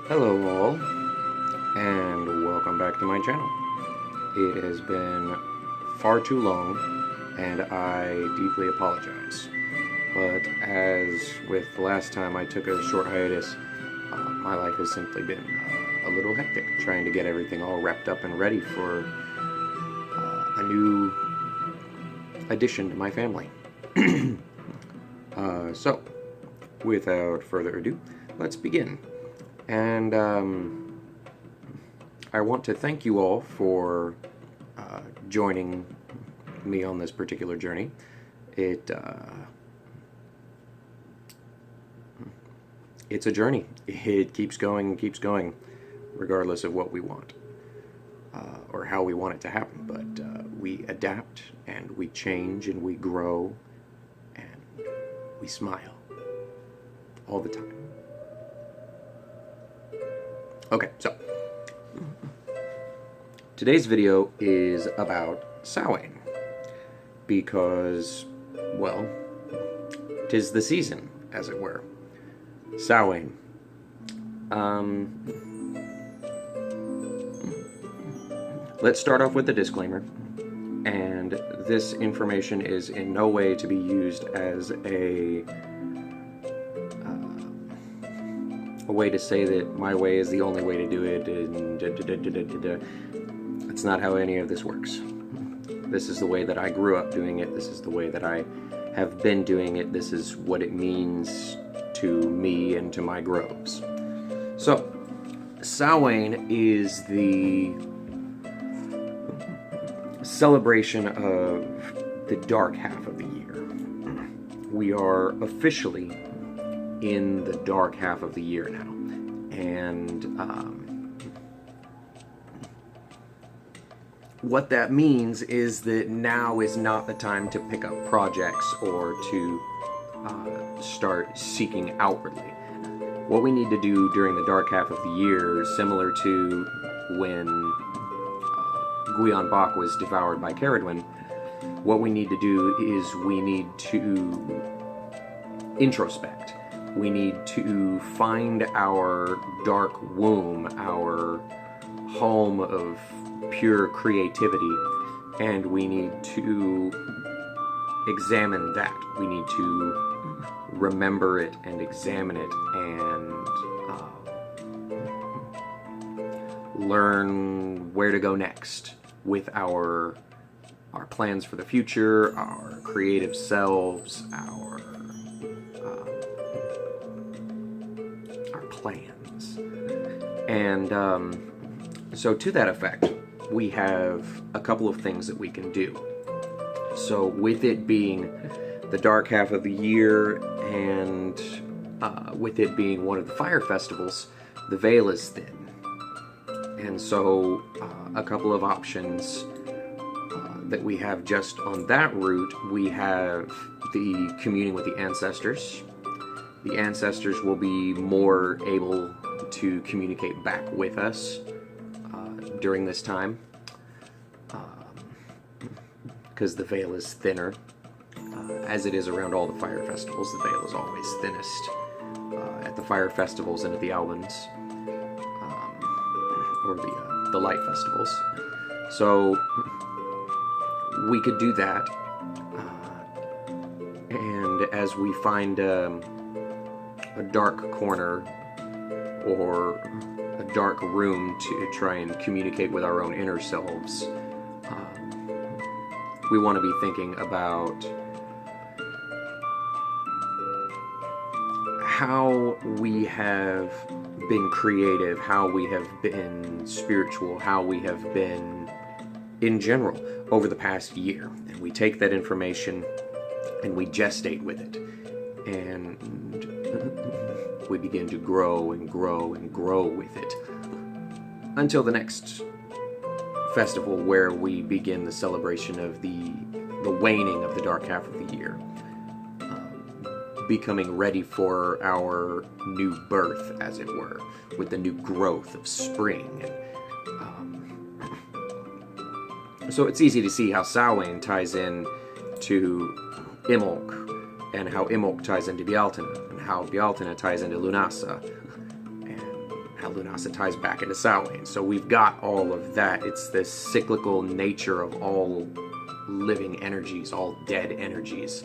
Hello all, and welcome back to my channel. It has been far too long, and I deeply apologize. But as with the last time I took a short hiatus, my life has simply been a little hectic, trying to get everything all wrapped up and ready for a new addition to my family. So, without further ado, let's begin. And I want to thank you all for joining me on this particular journey. It's a journey. It keeps going, regardless of what we want or how we want it to happen. But we adapt and we change and we grow and we smile all the time. Okay, so today's video is about Samhain because, well, 'tis the season, as it were. Samhain. Let's start off with the disclaimer, and this information is in no way to be used as a way to say that my way is the only way to do it, and that's not how any of this works. This is the way that I grew up doing it. This is the way that I have been doing it. This is what it means to me and to my groves. So, Samhain is the celebration of the dark half of the year. We are officially in the dark half of the year now, and what that means is that now is not the time to pick up projects or to start seeking outwardly. What we need to do during the dark half of the year, similar to when Guion Bach was devoured by Caradwin, what we need to do is we need to introspect. We need to find our dark womb, our home of pure creativity, and we need to examine that. We need to remember it and examine it and learn where to go next with our plans for the future, our creative selves, our plans. And so to that effect, we have a couple of things that we can do. So with it being the dark half of the year and with it being one of the fire festivals, the veil is thin. And so a couple of options that we have just on that route, we have the communing with the ancestors. The ancestors will be more able to communicate back with us during this time because the veil is thinner. As it is around all the fire festivals, the veil is always thinnest at the fire festivals and at the Albans, or the light festivals. So we could do that, and as we find a dark corner or a dark room to try and communicate with our own inner selves, we want to be thinking about how we have been creative, how we have been spiritual, how we have been in general over the past year. And we take that information and we gestate with it. And we begin to grow and grow and grow with it until the next festival, where we begin the celebration of the waning of the dark half of the year, becoming ready for our new birth, as it were, with the new growth of spring. So it's easy to see how Samhain ties in to Imbolc, and how Imbolc ties into Bealtaine, and how Bealtaine ties into Lunasa, and Lunasa ties back into Samhain. So we've got all of that. It's the cyclical nature of all living energies, all dead energies.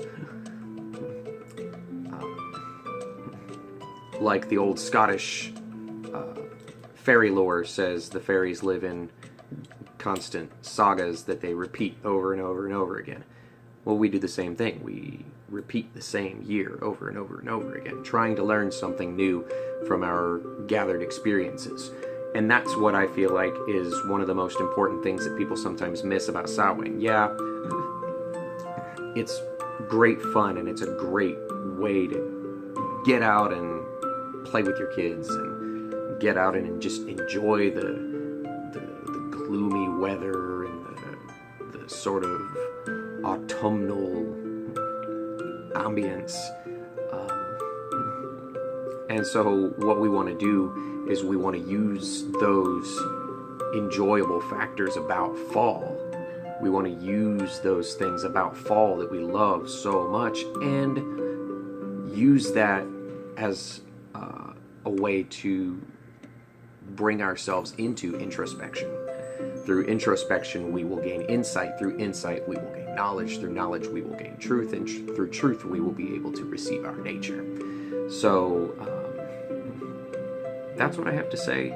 Like the old Scottish fairy lore says, the fairies live in constant sagas that they repeat over and over and over again. Well, we do the same thing. We repeat the same year over and over and over again, trying to learn something new from our gathered experiences. And that's what I feel like is one of the most important things that people sometimes miss about Samhain. Yeah, it's great fun, and it's a great way to get out and play with your kids, and get out and just enjoy the gloomy weather and the sort of autumnal ambience. And so what we want to do is we want to use those enjoyable factors about fall. We want to use those things about fall that we love so much and use that as a way to bring ourselves into introspection. Through introspection, we will gain insight. Through insight, we will gain knowledge. Through knowledge, we will gain truth. And through truth, we will be able to receive our nature. So, that's what I have to say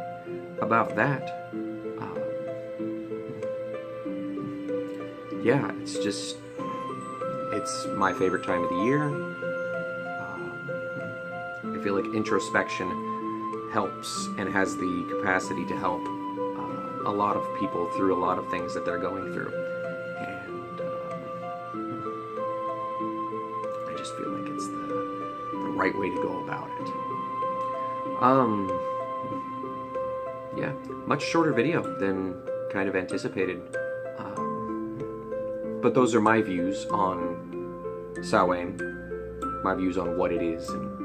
about that. Yeah, it's my favorite time of the year. I feel like introspection helps and has the capacity to help a lot of people through a lot of things that they're going through. And I just feel like it's the right way to go about it. Yeah, much shorter video than kind of anticipated. But those are my views on Samhain, my views on what it is and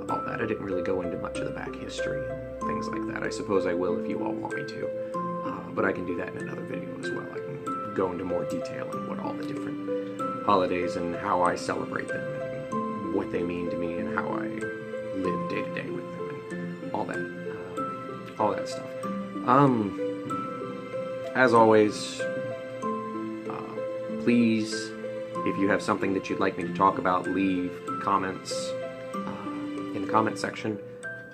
all that. I didn't really go into much of the back history and things like that. I suppose I will if you all want me to. But I can do that in another video as well. I can go into more detail on what all the different holidays and how I celebrate them and what they mean to me and how I live day to day with them and all that stuff. As always, please, if you have something that you'd like me to talk about, leave comments in the comment section.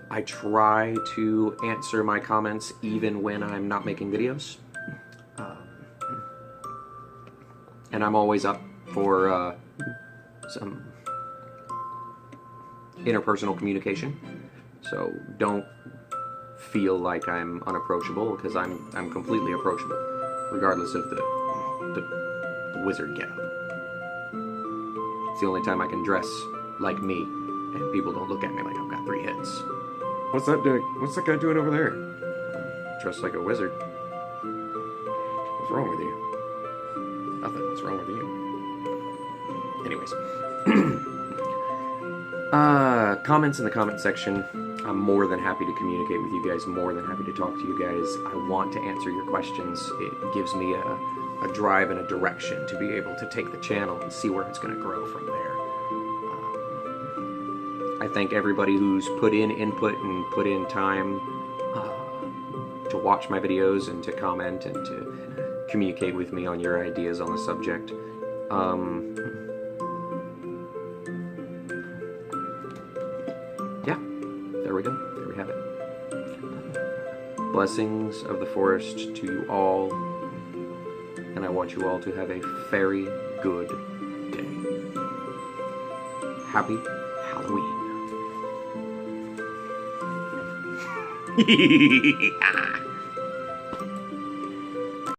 I try to answer my comments even when I'm not making videos. And I'm always up for some interpersonal communication. So don't feel like I'm unapproachable, because I'm completely approachable, regardless of the wizard getup. It's the only time I can dress like me, and people don't look at me like I've got 3 heads. What's that guy doing over there? Dressed like a wizard. What's wrong with you? Nothing. What's wrong with you? Anyways. Comments in the comment section. I'm more than happy to communicate with you guys, more than happy to talk to you guys. I want to answer your questions. It gives me a drive and a direction to be able to take the channel and see where it's going to grow from there. I thank everybody who's put in input and put in time to watch my videos and to comment and to communicate with me on your ideas on the subject. Yeah, there we go. There we have it. Blessings of the forest to you all, and I want you all to have a very good day. Happy Halloween.